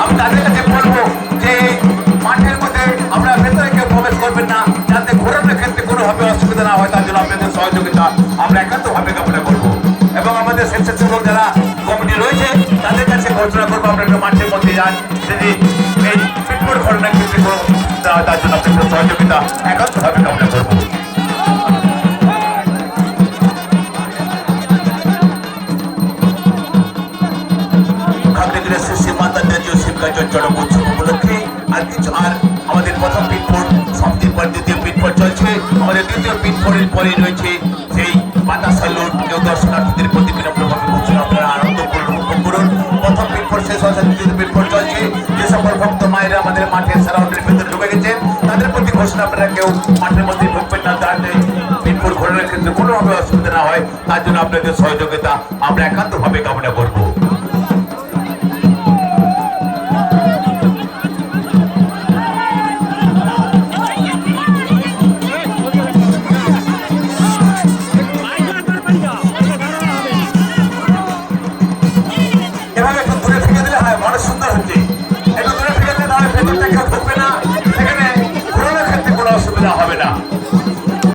আমি তাদের কাছে বলবো যে মাঠের মধ্যে আমরা ভেতরে কেউ প্রবেশ করবেন না, যাতে ঘোরানোর ক্ষেত্রে কোনোভাবে অসুবিধা না হয়, তার জন্য আপনাদের সহযোগিতা আমরা একান্তভাবে কামনা করবো। এবং আমাদের স্বেচ্ছাসেবক যারা কমিটি রয়েছে তাদের কাছে ঘোষণা করবো আমরা একটা মাঠের মধ্যে যান, যদি এই ফিটবোর্ড ঘটনার ক্ষেত্রে কোনো তার জন্য আপনাদের সহযোগিতা একান্তভাবে কামনা করবো। আমাদের প্রথম পিটফোর্ড সমাপ্তির পর দ্বিতীয় পিটফোর্ড চলছে। আমাদের দ্বিতীয় পিটফোর্ডের পরে রয়েছে সেই মাতা সালুট, কেউ দর্শনার্থীদের প্রতি বিনম্রভাবে ঘোষণা আপনারা আনন্দ করুন, উপভোগ করুন। প্রথম পিটফোর্ড শেষ হয়েছে, দ্বিতীয় পিটফোর্ড চলছে। যে সকল ভক্ত মায়েরা আমাদের মাঠের সারাউন্ডের ভেতরে ঢুকে গেছেন তাদের প্রতি ঘোষণা আপনারা কেউ মাঠের মধ্যে ঢুকবেন না, যাতে পিটফোর্ড ঘোরানোর ক্ষেত্রে কোনোভাবে অসুবিধা না হয়, তার জন্য আপনাদের সহযোগিতা আমরা একান্তভাবে কামনা করব।